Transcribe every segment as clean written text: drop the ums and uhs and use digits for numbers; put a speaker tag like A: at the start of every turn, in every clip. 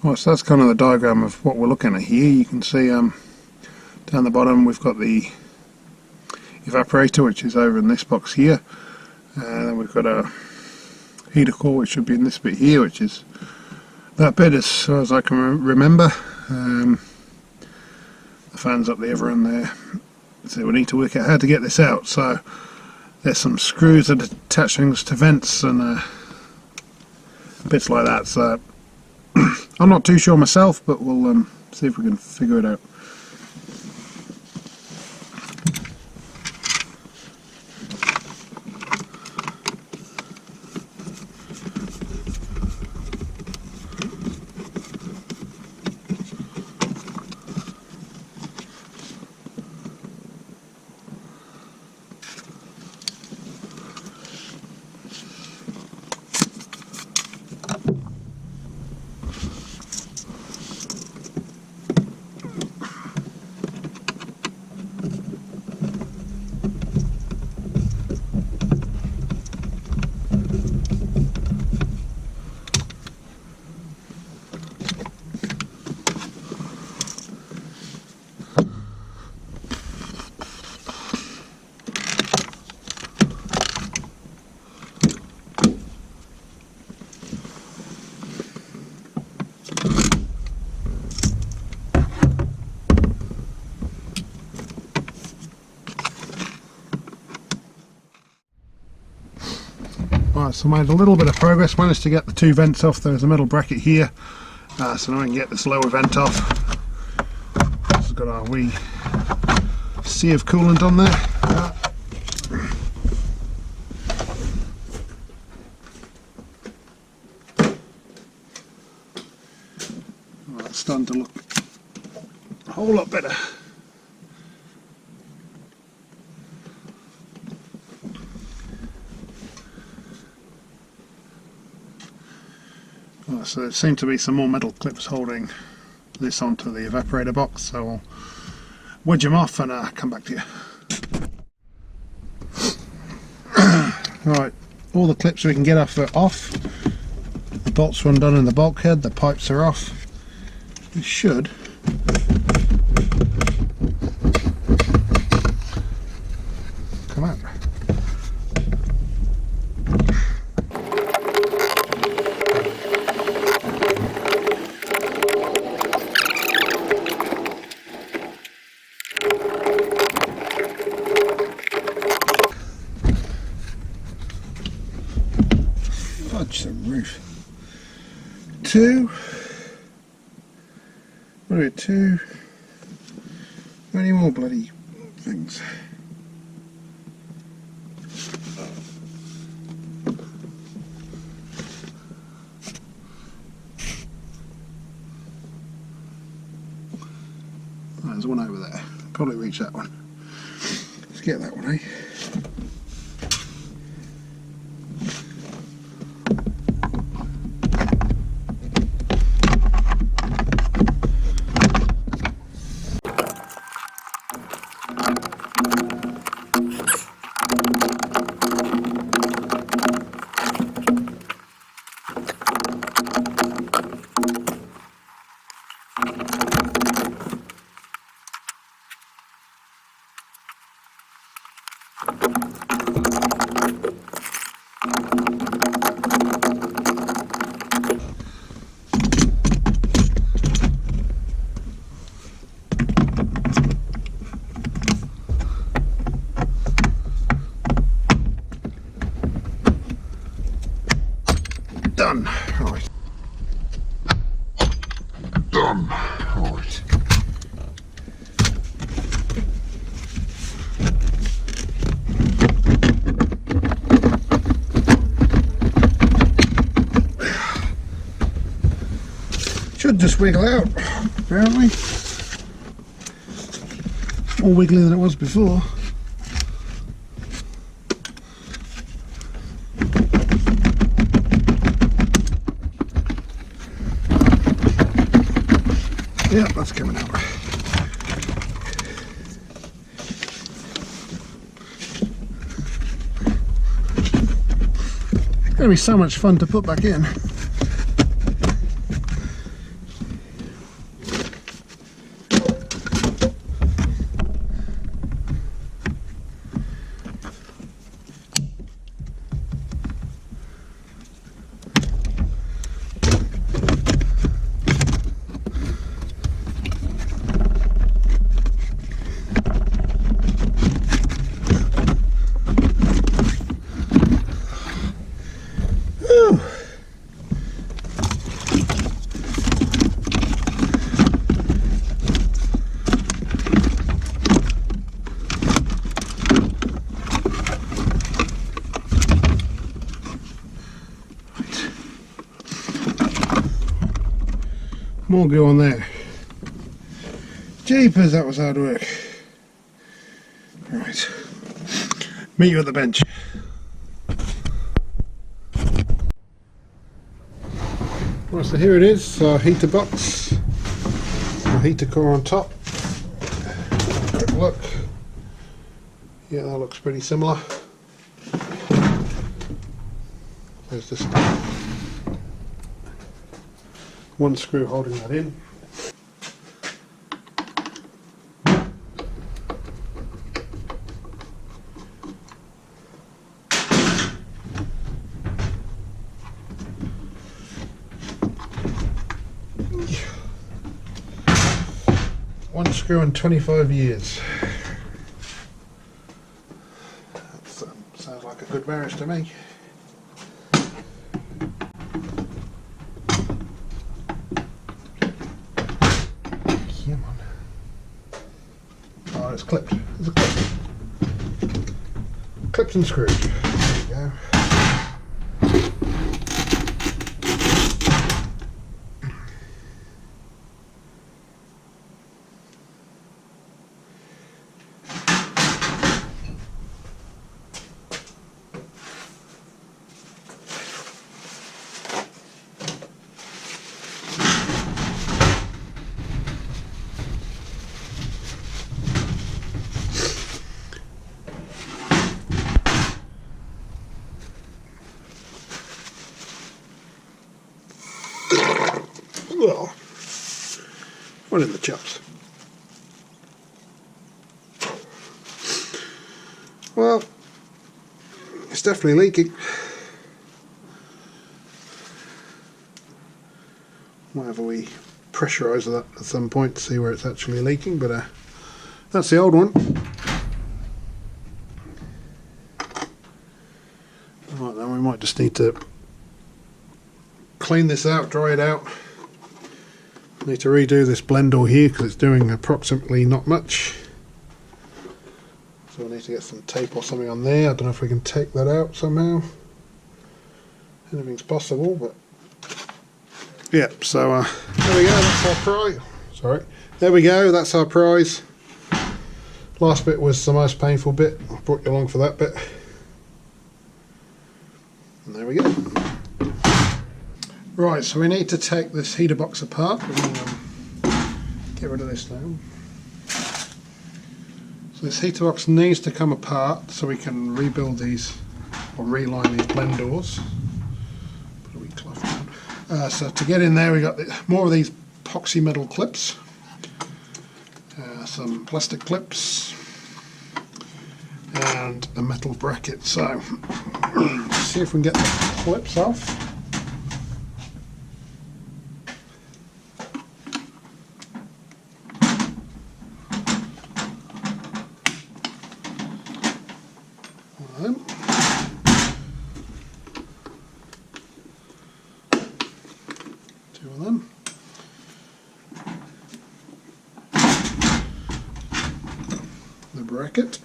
A: Right, so that's kind of the diagram of what we're looking at here. You can see down the bottom we've got the evaporator, which is over in this box here, and then we've got a heater core which should be in this bit here, which is that bit as far as I can remember. The fan's up the other end there, so we need to work out how to get this out. So there's some screws that attach things to vents and bits like that, so I'm not too sure myself, but we'll see if we can figure it out. Right, so I made a little bit of progress, managed to get the two vents off. There's a metal bracket here, so now I can get this lower vent off. This has got our wee sea of coolant on there. Well, it's starting to look a whole lot better. So there seem to be some more metal clips holding this onto the evaporator box, so I'll wedge them off and come back to you. Right, all the clips we can get off are off. The bolts are undone in the bulkhead, the pipes are off. It should come out. The roof. What are we, two? Any more bloody things? Oh, there's one over there. Probably reach that one. Let's get that one, eh? Done. Right. Done. Right. Should just wiggle out, apparently. More wiggly than it was before. Yeah, that's coming out. It's going to be so much fun to put back in. more glue on there. Jeepers, that was hard work. Right, meet you at the bench. Right, so here it is, our heater box, our heater core on top. Quick look. Yeah, that looks pretty similar. There's just one screw holding that in. One screw in 25 years. That sounds like a good marriage to me. Come on. Oh, it's clipped. It's a clip. Clipped and screwed. There you go. Well, one in the chops. Well, it's definitely leaking. Might have we pressurise that at some point to see where it's actually leaking, but that's the old one. Right, then we might just need to clean this out, dry it out. Need to redo this blender here because it's doing approximately not much. So we need to get some tape or something on there. I don't know if we can take that out somehow. Anything's possible, but yeah. So there we go. That's our prize. Sorry. There we go. That's our prize. Last bit was the most painful bit. I brought you along for that bit. And there we go. Right, so we need to take this heater box apart. We're going to get rid of this now. So this heater box needs to come apart so we can rebuild these or reline these blend doors. Put a wee cloth down. So to get in there, we got more of these epoxy metal clips, some plastic clips, and a metal bracket. So let's see if we can get the clips off. Two of them. The bracket.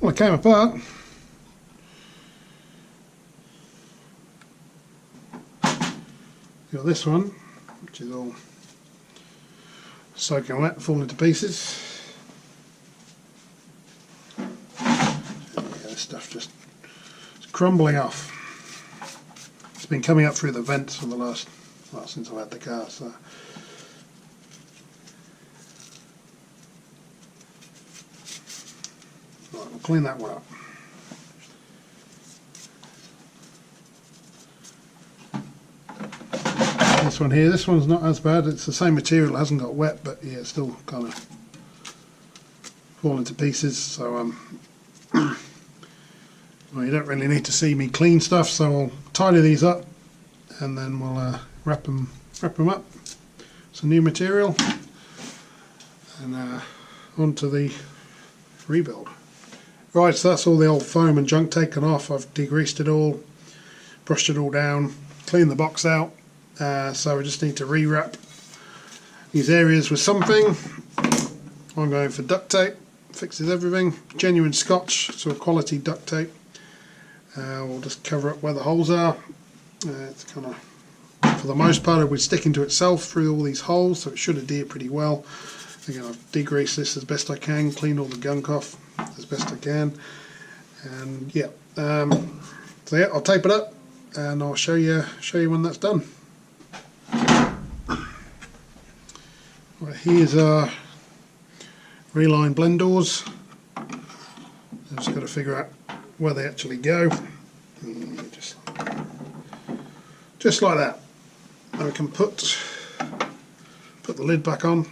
A: Well, it came apart. Got this one, which is all soaking wet, falling to pieces. Yeah, this stuff just is crumbling off. It's been coming up through the vents for the last, well, since I've had the car. So. Right, we'll clean that one up. This one here, this one's not as bad. It's the same material, it hasn't got wet, but yeah, it's still kind of falling to pieces. So well, you don't really need to see me clean stuff, so I'll tidy these up and then we'll wrap them up. Some new material and onto the rebuild. Right, so that's all the old foam and junk taken off. I've degreased it all, brushed it all down, cleaned the box out. So we just need to rewrap these areas with something. I'm going for duct tape, fixes everything. Genuine Scotch, sort of quality duct tape. We'll just cover up where the holes are. It's kind of, for the most part, it'll be sticking to itself through all these holes, so it should adhere pretty well. Again, I've degreased this as best I can, cleaned all the gunk off as best I can, and yeah. So yeah, I'll tape it up and I'll show you when that's done. Right, here's our reline blend doors. I've just got to figure out where they actually go. Just like that. Now we can put the lid back on.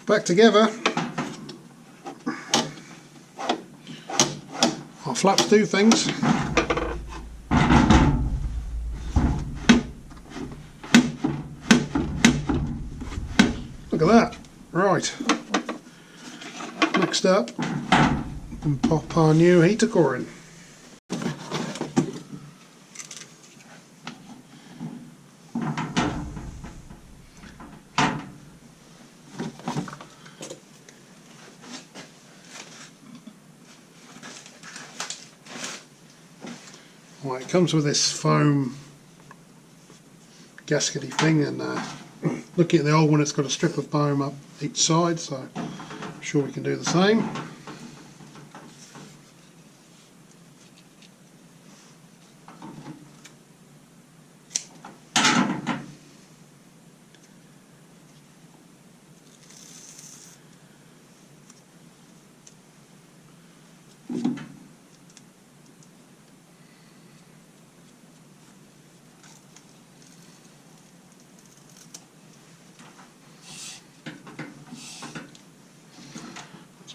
A: Back together. Our flaps do things. Look at that. Right. Next up, we can pop our new heater core in. Right, it comes with this foam gaskety thing, and looking at the old one, it's got a strip of foam up each side, so I'm sure we can do the same.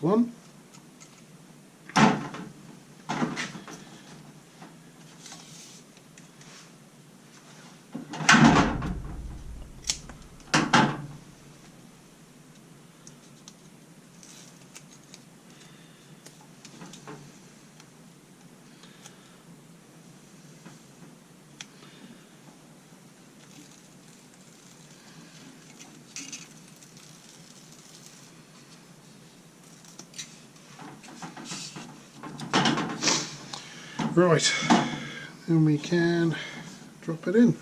A: One. Right, then we can drop it in.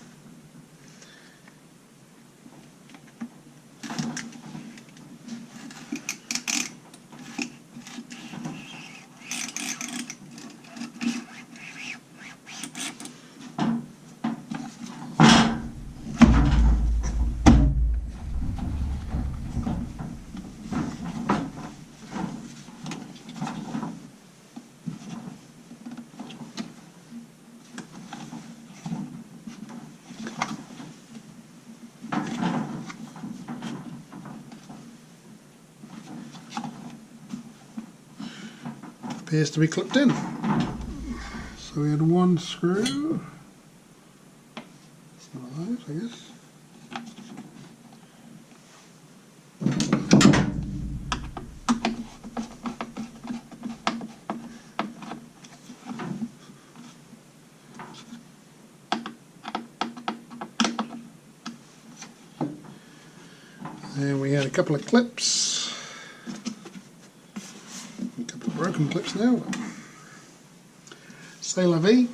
A: Appears to be clipped in. So we had one screw. It's one of those, I guess. out a couple of clips, a couple of broken clips now. C'est la vie.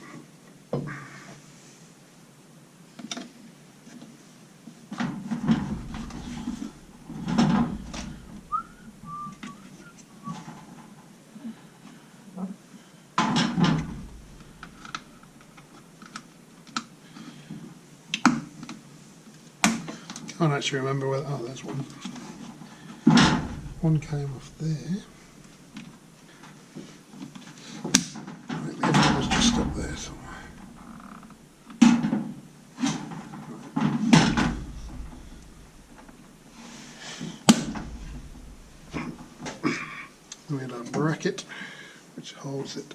A: I can't actually remember whether, oh, there's one. One came off there. Right, the other one was just up there somewhere. Then we had our bracket which holds it.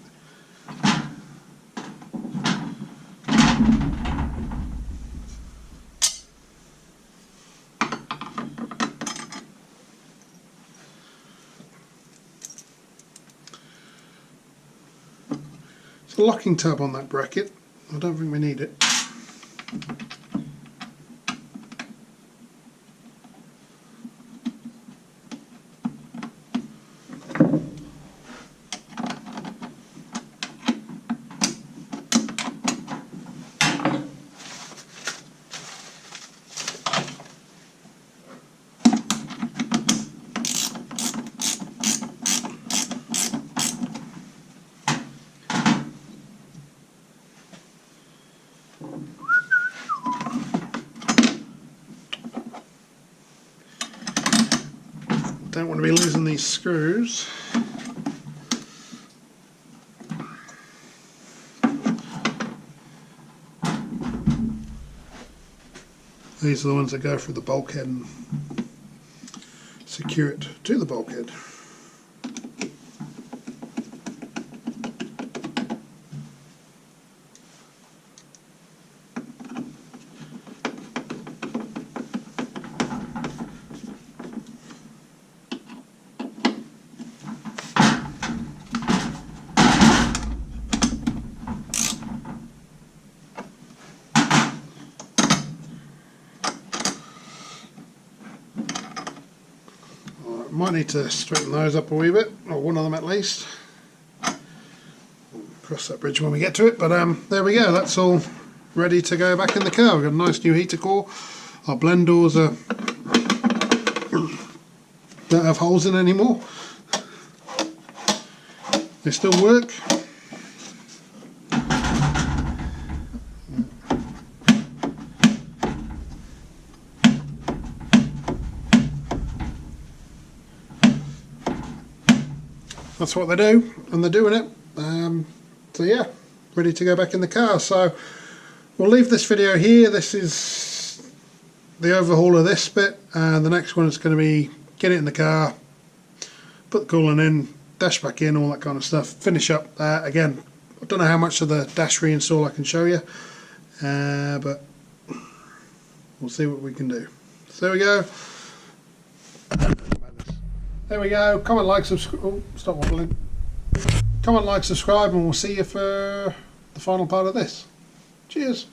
A: A locking tab on that bracket. I don't think we need it. Don't want to be losing these screws. These are the ones that go through the bulkhead and secure it to the bulkhead. Might need to straighten those up a wee bit, or one of them at least. We'll cross that bridge when we get to it, but there we go, that's all ready to go back in the car. We've got a nice new heater core. Our blend doors don't have holes in anymore. They still work. That's what they do, and they're doing it. So yeah, ready to go back in the car. So we'll leave this video here. This is the overhaul of this bit, and the next one is going to be get it in the car, put the coolant in, dash back in, all that kind of stuff. Finish up. Again, I don't know how much of the dash reinstall I can show you, but we'll see what we can do. So there we go. There we go. Comment, like, subscribe. Oh, stop wobbling. Comment, like, subscribe, and we'll see you for the final part of this. Cheers.